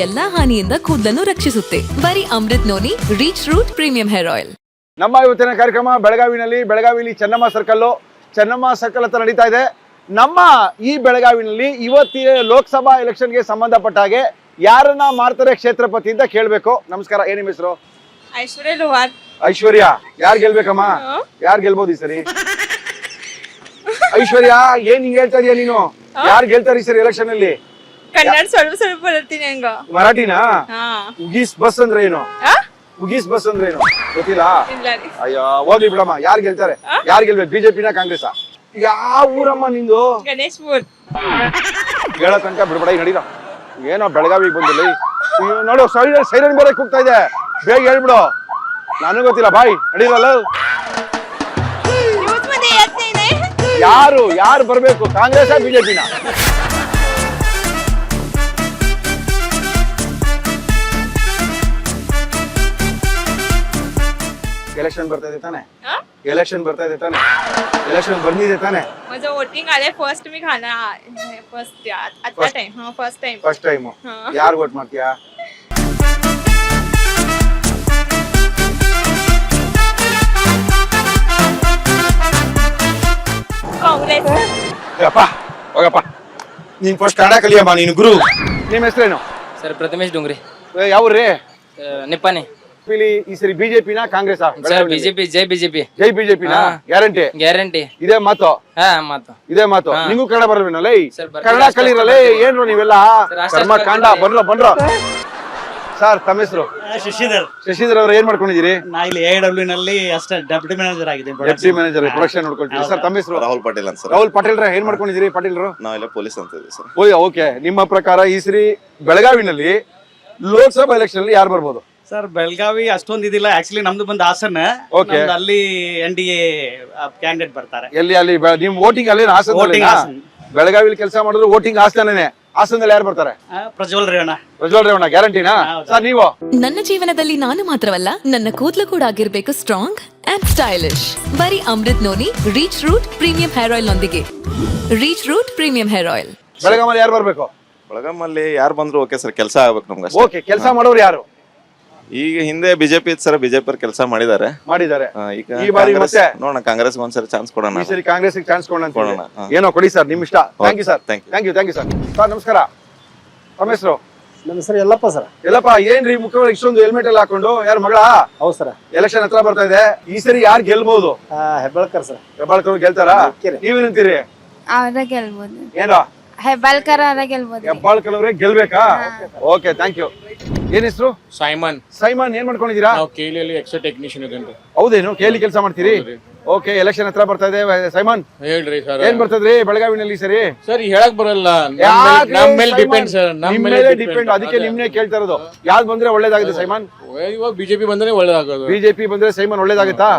ಎಲ್ಲಾ ಹಾನಿಯಿಂದ ಕೂದಲನ್ನು ರಕ್ಷಿಸುತ್ತೆ. ಬರೀ Amrut noni reach root premium hair oil. ನಮ್ಮ ಇವತ್ತಿನ ಕಾರ್ಯಕ್ರಮ ಬೆಳಗಾವಿಲಿ ಚೆನ್ನಮ್ಮ ಸರ್ಕಲ್ ಹತ್ರ ನಡೀತಾ ಇದೆ. ನಮ್ಮ ಈ ಬೆಳಗಾವಿನಲ್ಲಿ ಇವತ್ತಿನ ಲೋಕಸಭಾ ಎಲೆಕ್ಷನ್ಗೆ ಸಂಬಂಧಪಟ್ಟ ಹಾಗೆ ಯಾರನ್ನ ಮಾಡ್ತಾರೆ ಕ್ಷೇತ್ರಪತಿ ಅಂತ ಕೇಳಬೇಕು. ನಮಸ್ಕಾರ, ಏನ್ ನಿಮ್ಮ ಹೆಸರು? ಐಶ್ವರ್ಯ ಲೋಹಾರ್. ಐಶ್ವರ್ಯ, ಯಾರು ಗೆಲ್ಬೇಕಮ್ಮ? ಯಾರು ಗೆಲ್ಬೋದು ಈ ಸರಿ? ಐಶ್ವರ್ಯ, ಏನ್ ಹಿಂಗ್ ಹೇಳ್ತಾ ಇದೀಯ ನೀನು? ಯಾರು ಗೆಲ್ತಾರೆ ಈ ಸರಿ ಎಲೆಕ್ಷನ್ ಅಲ್ಲಿ? ಕನ್ನಡ ಸ್ವಲ್ಪ ಬರ್ತೀನಿ ಹಂಗ. ಮರಾಠಿನಾ? ಉಗೀಸ್ ಬಸ್ ಅಂದ್ರೆ ಏನು? ಉಗೀಸ್ ಬಸ್ ಅಂದ್ರೆ ಏನು ಗೊತ್ತಿಲ್ಲ? ಅಯ್ಯೋ ಹೋಗ್ಲಿ ಬಿಡಮ್ಮ. ಯಾರು ಗೆಲ್ತಾರೆ? ಯಾರು ಗೆಲ್ಬೇಕು, ಬಿಜೆಪಿನ ಕಾಂಗ್ರೆಸ್? ಯಾವ ಊರಮ್ಮ ನಿಂದು? ಗಣೇಶ್ಪುರ್. ಹೇಳೋ ತನಕ ಬಿಡ್ಬೇಡ, ನಡೀರೋ. ಏನೋ ಬೆಳಗಾವಿಗೆ ಬಂದಿಲ್ಲ ನೋಡು, ಸೈರನ್ ಬೇರೆ ಕೂಗ್ತಾ ಇದೆ. ಬೇಗ ಹೇಳ್ಬಿಡು, ನನಗೂ ಗೊತ್ತಿಲ್ಲ. ಬಾಯ್ ನಡೀರಲ್ಲ. ಯಾರು ಬರ್ಬೇಕು, ಕಾಂಗ್ರೆಸ್ ಬಿಜೆಪಿನ? ಎಲೆಕ್ಷನ್ ಬರ್ತಾ ಇದೆ ತಾನೆ? ಎಲೆಕ್ಷನ್ ಬಂದಿದೆ ತಾನೆ? माझं वोटिंग आले फर्स्ट मी खाणार ಫಸ್ಟ್ ಟೈಮ್. ಯಾರು ವೋಟ್ ಮಾಡ್ತೀಯಾ? काँग्रेस. ಹೋಗಪ್ಪ, ನೀನ್ ಫಸ್ಟ್ ಕನ್ನಡ ಕಲಿಯಮ್ಮ. ನೀನು ಗುರು. ನಿಮ್ಮ ಹೆಸರೇನು? ಸರ್ ಪ್ರಥಮೇಶ್ ಡೋಂಗ್ರಿ. ಯಾವ್ರಿ? ನಿಪ್ಪಾನಿ. ಈ ಸರಿ ಬಿಜೆಪಿನ ಕಾಂಗ್ರೆಸ್? Sir BJP. ಜೈ ಬಿಜೆಪಿ. ಜೈ ಬಿಜೆಪಿನ ಗ್ಯಾರಂಟಿ. ಇದೇ ಮಾತು. ಇದೇ ಮಾತು. ನಿಂಗೂ ಕನ್ನಡ ಬರಬೇನಲ್ಲ? ಕನ್ನಡ ಕಲೀರಲ್ಲ ಏನ್ರು ನೀವೆಲ್ಲ? ಕರ್ಮಕಾಂಡ ಬಂದ್ರ. ಸರ್ ತಮ್ಮ ಹೆಸರು? ಶಶಿಧರ್ ಅವ್ರು ಏನ್ ಮಾಡ್ಕೊಂಡಿದ್ದೀರಿ? ನಾ ಇಲ್ಲಿ AW ನಲ್ಲಿ ಅಸಿಸ್ಟೆಂಟ್ ಡೆಪ್ಯೂಟಿ ಮ್ಯಾನೇಜರ್ ಆಗಿದ್ದೀನಿ. ಡೆಪ್ಯೂಟಿ ಮ್ಯಾನೇಜರ್ ಪ್ರೊಡಕ್ಷನ್ ನೋಡ್ಕೊಳ್ತೀವಿ. ಸರ್ ತಮ್ಮ ಹೆಸರು? ರಾಹುಲ್ ಪಾಟೀಲ್ ಅಂತ ಸರ್. ರಾಹುಲ್ ಪಾಟೀಲ್ ಏನ್ ಮಾಡ್ಕೊಂಡಿದ್ದೀರಿ? ಪಾಟೀಲ್ರು ನಾವೆಲ್ಲ ಪೊಲೀಸ್ ಅಂತ ಇದ್ದೀವಿ ಸರ್. ಓಕೆ, ನಿಮ್ಮ ಪ್ರಕಾರ ಈ ಸರಿ ಬೆಳಗಾವಿನಲ್ಲಿ ಲೋಕಸಭಾ ಎಲೆಕ್ಷನ್ ಅಲ್ಲಿ ಯಾರು ಬರ್ಬೋದು? ಸರ್ ಬೆಳಗಾವಿ ಅಷ್ಟೊಂದು ಇದಿಲ್ಲ. ಆಕ್ಚುಲಿ ನಮ್ದು ಬಂದು ಹಾಸನ. ಅಲ್ಲಿ NDA ಕ್ಯಾಂಡಿಡೇಟ್ ಬರ್ತಾರೆ. ಅಲ್ಲಿ ನಿಮ್ ವೋಟಿಂಗ್ ಅಲ್ಲಿ ಹಾಸನ. ಬೆಳಗಾವಿಲಿ ಕೆಲಸ ಮಾಡಿದ್ರು ವೋಟಿಂಗ್ ಹಾಸನೇ. ಹಾಸನದಲ್ಲಿ ಯಾರು ಬರ್ತಾರೆ? ಪ್ರಜ್ವಲ್ ರೇವಣ್ಣ ಗ್ಯಾರಂಟಿನಾ? ಸರ್ ನೀವು? ನನ್ನ ಜೀವನದಲ್ಲಿ ನಾನು ಮಾತ್ರವಲ್ಲ, ನನ್ನ ಕೂದಲು ಕೂಡ ಆಗಿರ್ಬೇಕು ಸ್ಟ್ರಾಂಗ್ ಅಂಡ್ ಸ್ಟೈಲಿಶ್. ಬರೀ Amrut noni reach root premium hair oil ನೊಂದಿಗೆ. Rich root premium hair oil. ಬೆಳಗಾಮಲ್ಲಿ ಯಾರು ಬರ್ಬೇಕು? ಬೆಳಗಾಮಲ್ಲಿ ಯಾರು ಬಂದ್ರು ಓಕೆ ಸರ್, ಕೆಲಸ ಆಗ್ಬೇಕು ನಮ್ಗೆ. ಓಕೆ, ಕೆಲಸ ಮಾಡೋರು ಯಾರು? ಈಗ ಹಿಂದೆ ಬಿಜೆಪಿ ಇತ್ತು ಸರ್, ಬಿಜೆಪಿ ಕೆಲಸ ಮಾಡಿದ್ದಾರೆ. ಈಗ ಈ ಬಾರಿ ಮತ್ತೆ ನೋಡೋಣ, ಕಾಂಗ್ರೆಸ್ ಒಂದ್ಸರಿ ಚಾನ್ಸ್ ಕೊಡೋಣ. ಈ ಸರಿ ಕಾಂಗ್ರೆಸ್ ಚಾನ್ಸ್ ಕೊಡೋಣ. ಏನೋ ಕೊಡಿ ಸರ್, ನಿಮ್ ಇಷ್ಟ. Thank you sir. Thank you sir. Sir ನಮಸ್ಕಾರ, ತಮ್ಮ ಹೆಸರು? ನಮ್ಮ ಹೆಸರು ಯಲ್ಲಪ್ಪ ಸರ್. ಯಲ್ಲಪ್ಪ, ಏನ್ರಿ ಮುಖ್ಯವಾಗಿ ಇಷ್ಟೊಂದು ಹೆಲ್ಮೆಟ್ ಎಲ್ಲ ಹಾಕೊಂಡು? ಯಾರ ಮಗಳ? ಹೌದು ಸರ್. ಎಲೆಕ್ಷನ್ ಹತ್ರ ಬರ್ತಾ ಇದೆ. ಈ ಸರಿ ಯಾರು ಗೆಲ್ಬಹುದು? ಹೆಬ್ಬಾಳ್ಕರ್ ಸರ್. ಹೆಬ್ಬಾಳ್ಕರ್ ಗೆಲ್ತಾರಾ? ನೀವೇನಂತೀರಿ? ಅವರ ಗೆಲ್ಬೋದು. ಏನೋ ಹೆಬ್ಬಾಳ್ಕರ್ ಅವರ ಗೆಲ್ಬೋದು. ಹೆಬ್ಬಾಳ್ಕರ್ ಅವರೇ ಗೆಲ್ಬೇಕಾ? Okay, thank you. ಏನ್ ಹೆಸರು? ಸೈಮನ್. ಏನ್ ಮಾಡ್ಕೊಂಡಿದ್ದೀರಾ? ನಾವು ಕೇಲಿಯಲ್ಲಿ ಎಕ್ಸ್ಟ್ರಾ ಟೆಕ್ನಿಷಿಯನ್ ಇದೇನ್ರಿ. ಹೌದೇನು? ಕೇಳಿ ಕೆಲಸ ಮಾಡ್ತೀರಿ? ಓಕೆ, ಎಲೆಕ್ಷನ್ ಹತ್ರ ಬರ್ತಾ ಇದೆ. ಸೈಮನ್ ಹೇಳ್ರಿ ಸರ್, ಏನ್ ಬರ್ತದ್ರಿ ಬೆಳಗಾವಿನಲ್ಲಿ ಸರಿ? ಸರ್ ಹೇಳಕ್ ಬರಲ್ಲ, ನಮ್ಮ ಮೇಲೆ ಡಿಪೆಂಡ್ ಸರ್. ನಮ್ಮ ಮೇಲೆ ಡಿಪೆಂಡ್. ಅದಕ್ಕೆ ನಿಮ್ನೆ ಕೇಳ್ತಾ ಇರೋದು. ಯಾವ್ದು ಬಂದ್ರೆ ಒಳ್ಳೇದಾಗುತ್ತೆ ಸೈಮನ್? ಇವಾಗ ಬಿಜೆಪಿ ಬಂದ್ರೆ ಒಳ್ಳೇದಾಗೋದು. ಬಿಜೆಪಿ ಬಂದ್ರೆ ಸೈಮನ್ ಒಳ್ಳೇದಾಗುತ್ತಾ?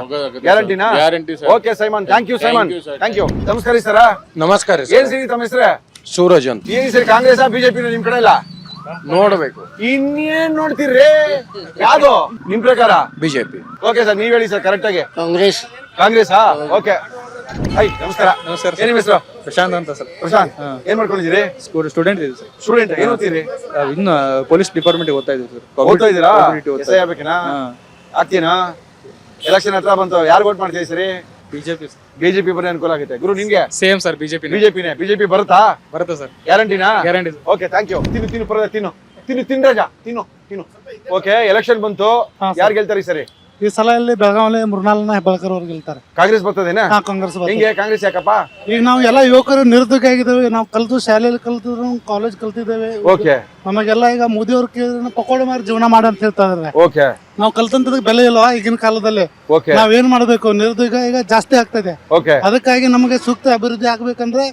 ಗ್ಯಾರಂಟಿನಾ? Guarantee sir. Okay Simon, thank you Simon. Thank you. ನಮಸ್ಕಾರ ಸರ. ನಮಸ್ಕಾರ. ಏನ್ ಸಿರಿ ತಮ್ಮ ಹೆಸರು? ಸೂರಜ್ ಅಂತ. ಏನ್ ಸರಿ, ಕಾಂಗ್ರೆಸ್ ಬಿಜೆಪಿ ನಿಮ್ ಕಡೆ ಇಲ್ಲ? ನೋಡ್ಬೇಕು. ಇನ್ನೇನ್ ನೋಡ್ತೀರಿ? ಯಾವ್ದು ನಿಮ್ ಪ್ರಕಾರ? ಬಿಜೆಪಿ. ಓಕೆ ಸರ್, ನೀವ್ ಹೇಳಿ ಸರ್ ಕರೆಕ್ಟ್ ಆಗಿ. ಕಾಂಗ್ರೆಸ್. ಓಕೆ. ಹೈ, ನಮಸ್ಕಾರ. ಏನ್ ನಿಮ್ಮ ಹೆಸರು? ಪ್ರಶಾಂತ್ ಅಂತ ಸರ್. ಪ್ರಶಾಂತ್, ಏನ್ ಮಾಡ್ಕೊಂಡಿದ್ದೀರಿ? ಸ್ಟೂಡೆಂಟ್ ಇದೆ ಸರ್. ಸ್ಟೂಡೆಂಟ್. ಏನ್ ಓದ್ತೀರಿ? ಇನ್ನು ಪೊಲೀಸ್ ಡಿಪಾರ್ಟ್ಮೆಂಟ್ ಓದ್ತಾ ಇದ್ದೀವಿ ಸರ್. ಓದ್ತಾ ಇದ್ದೀರಾ? ಎಸ್ ಐ ಆಗ್ಬೇಕೇನಾ? ಆಗ್ತೀನಾ? ಎಲೆಕ್ಷನ್ ಹತ್ರ ಬಂತು. ಯಾರು ವೋಟ್ ಮಾಡ್ತೀವಿ ಸರಿ? ಬಿಜೆಪಿ ಬರೀ ಅನುಕೂಲ ಆಗುತ್ತೆ. ಗುರು ನಿಮ್ಗೆ? ಸೇಮ್ ಸರ್, ಬಿಜೆಪಿ ಬರುತ್ತಾ? ಬರುತ್ತೆ ಸರ್. ಗ್ಯಾರಂಟಿನಾ? ಗ್ಯಾರಂಟಿ. Okay, thank you. ತಿನ್ನು ಪರವಾಗಿಲ್ಲ, ತಿನ್ನು ರಾಜ, ತಿನ್ನು. ಓಕೆ, ಎಲೆಕ್ಷನ್ ಬಂತು. ಯಾರು ಗೆಲ್ತಾರೆ ಈ ಸರಿ? ಈ ಸಲ ಇಲ್ಲಿ ಬೆಳಗಾವಿ ಮೃಣಾಲನ ಹೆಬ್ಬಾಳ್ಕರ್ ಅವ್ರು ಗೆಲ್ತಾರೆ. ಕಾಂಗ್ರೆಸ್ ಬರ್ತದೇನಾ? ಕಾಂಗ್ರೆಸ್. ಹೆಂಗೆ ಕಾಂಗ್ರೆಸ್ ಯಾಕಪ್ಪ? ಈಗ ನಾವು ಎಲ್ಲ ಯುವಕರು ನಿರುದ್ಯೋಗ ಆಗಿದ್ದೇವೆ. ನಾವು ಕಲ್ತು ಶಾಲೆಯಲ್ಲಿ ಕಲ್ತಿದ್ರು, ಕಾಲೇಜ್ ಕಲ್ತಿದ್ದೇವೆ. ಓಕೆ. ನಮಗೆಲ್ಲ ಈಗ ಮೋದಿ ಅವ್ರ ಪಕೋಡೆ ಮಾರಿ ಜೀವನ ಮಾಡಿ ಅಂತ ಹೇಳ್ತಾ ಇದಾರೆ. ಓಕೆ. ನಾವು ಕಲ್ತಂತದಕ್ಕೆ ಬೆಲೆ ಇಲ್ವಾ ಈಗಿನ ಕಾಲದಲ್ಲಿ? ಓಕೆ. ನಾವೇನ್ ಮಾಡ್ಬೇಕು? ನಿರುದ್ಯೋಗ ಈಗ ಜಾಸ್ತಿ ಆಗ್ತಾ ಇದೆ. ಓಕೆ. ಅದಕ್ಕಾಗಿ ನಮಗೆ ಸೂಕ್ತ ಅಭಿವೃದ್ಧಿ ಆಗ್ಬೇಕಂದ್ರೆ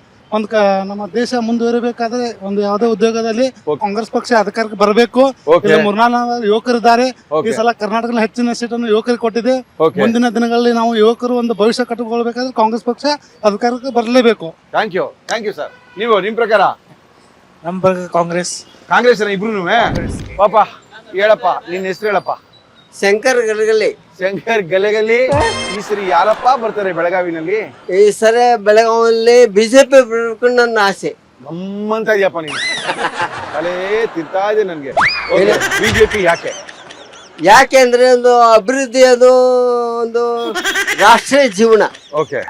ನಮ್ಮ ದೇಶ ಮುಂದುವರಿಬೇಕಾದ್ರೆ ಒಂದು ಯಾವುದೇ ಉದ್ಯೋಗದಲ್ಲಿ ಕಾಂಗ್ರೆಸ್ ಪಕ್ಷ ಅಧಿಕಾರಕ್ಕೆ ಬರಬೇಕು. ಮೂರ್ನಾಲ್ಕು ಯುವಕರಿದ್ದಾರೆ. ಈ ಸಲ ಕರ್ನಾಟಕದಲ್ಲಿ ಹೆಚ್ಚಿನ ಸೀಟನ್ನು ಯುವಕರಿಗೆ ಕೊಟ್ಟಿದೆ. ಮುಂದಿನ ದಿನಗಳಲ್ಲಿ ನಾವು ಯುವಕರು ಒಂದು ಭವಿಷ್ಯ ಕಟ್ಟಿಕೊಳ್ಬೇಕಾದ್ರೆ ಕಾಂಗ್ರೆಸ್ ಪಕ್ಷ ಅಧಿಕಾರಕ್ಕೆ ಬರಲೇಬೇಕು. Thank you sir. ನೀವು ನಿಮ್ ಪ್ರಕಾರ? ನಮ್ಮ ಪ್ರಕಾರ ಕಾಂಗ್ರೆಸ್. ಕಾಂಗ್ರೆಸ್ ಇಬ್ರು ಪಾಪ. ಹೇಳಪ್ಪ, ನಿನ್ನ ಹೆಸರು ಹೇಳಪ್ಪ. ಶಂಕರ್ ಗಲೆಗಲ್ಲಿ. ಈ ಸರಿ ಯಾರಪ್ಪ ಬರ್ತಾರೆ ಬೆಳಗಾವಿನಲ್ಲಿ? ಈ ಸರಿ ಬೆಳಗಾವಿಯಲ್ಲಿ ಬಿಜೆಪಿ ಬರ್ಬೇಕು ನನ್ನ ಆಸೆ. ಗಮ್ಮಂತ ಇದೆಯಪ್ಪ ನೀನು ತಲೆ ತಿಂತಾ ಇದೆ ನನ್ಗೆ ಬಿಜೆಪಿ ಯಾಕೆ ಯಾಕೆಂದ್ರೆ ಒಂದು ಅಭಿವೃದ್ಧಿ ಅದು ಒಂದು ರಾಷ್ಟ್ರೀಯ ಜೀವನ, ಓಕೆ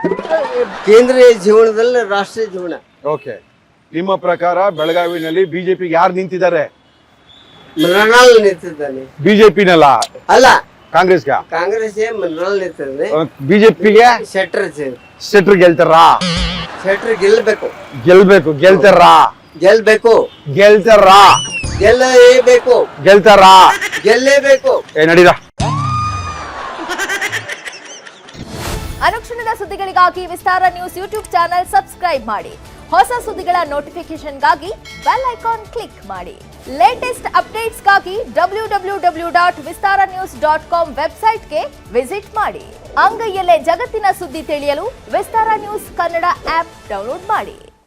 ಕೇಂದ್ರೀಯ ಜೀವನದಲ್ಲಿ ರಾಷ್ಟ್ರೀಯ ಜೀವನ. ಓಕೆ ನಿಮ್ಮ ಪ್ರಕಾರ ಬೆಳಗಾವಿನಲ್ಲಿ ಬಿಜೆಪಿ ಯಾರು ನಿಂತಿದ್ದಾರೆ? ಮೃಣಾಲ್ ನಿಂತಿದ್ದಾನೆ. ಬಿಜೆಪಿನಲ್ಲ, ಅಲ್ಲ ಕಾಂಗ್ರೆಸ್ಗ. ಕಾಂಗ್ರೆಸ್ ಮೃಣಾಲ್ ನಿಂತಿದ್ದಾನೆ. ಬಿಜೆಪಿಗೆ ಶೆಟ್ರ್ ಗೆಲ್ತಾರಾ? ಶೆಟ್ರ್ ಗೆಲ್ಬೇಕು, ಗೆಲ್ಬೇಕು. ಗೆಲ್ತಾರಾ? ಗೆಲ್ಬೇಕು, ಗೆಲ್ತಾರಾ? ಗೆಲ್ಲಬೇಕು, ಗೆಲ್ತಾರಾ? ಗೆಲ್ಲೇಬೇಕು. ನಡೀರಾ. ಅನುಕ್ಷಣದ ಸುದ್ದಿಗಳಿಗಾಗಿ ವಿಸ್ತಾರ ನ್ಯೂಸ್ ಯೂಟ್ಯೂಬ್ ಚಾನೆಲ್ ಸಬ್ಸ್ಕ್ರೈಬ್ ಮಾಡಿ. ಹೊಸ ಸುದ್ದಿಗಳ ನೋಟಿಫಿಕೇಶನ್ಗಾಗಿ ಬೆಲ್ ಐಕಾನ್ ಕ್ಲಿಕ್ ಮಾಡಿ. ಲೇಟೆಸ್ಟ್ ಅಪ್ಡೇಟ್ಸ್ಗಾಗಿ www.vistaranews.com ವೆಬ್ಸೈಟ್ಗೆ ವಿಸಿಟ್ ಮಾಡಿ. ಅಂಗೈಯಲ್ಲೇ ಜಗತ್ತಿನ ಸುದ್ದಿ ತಿಳಿಯಲು ವಿಸ್ತಾರ ನ್ಯೂಸ್ ಕನ್ನಡ ಆಪ್ ಡೌನ್ಲೋಡ್ ಮಾಡಿ.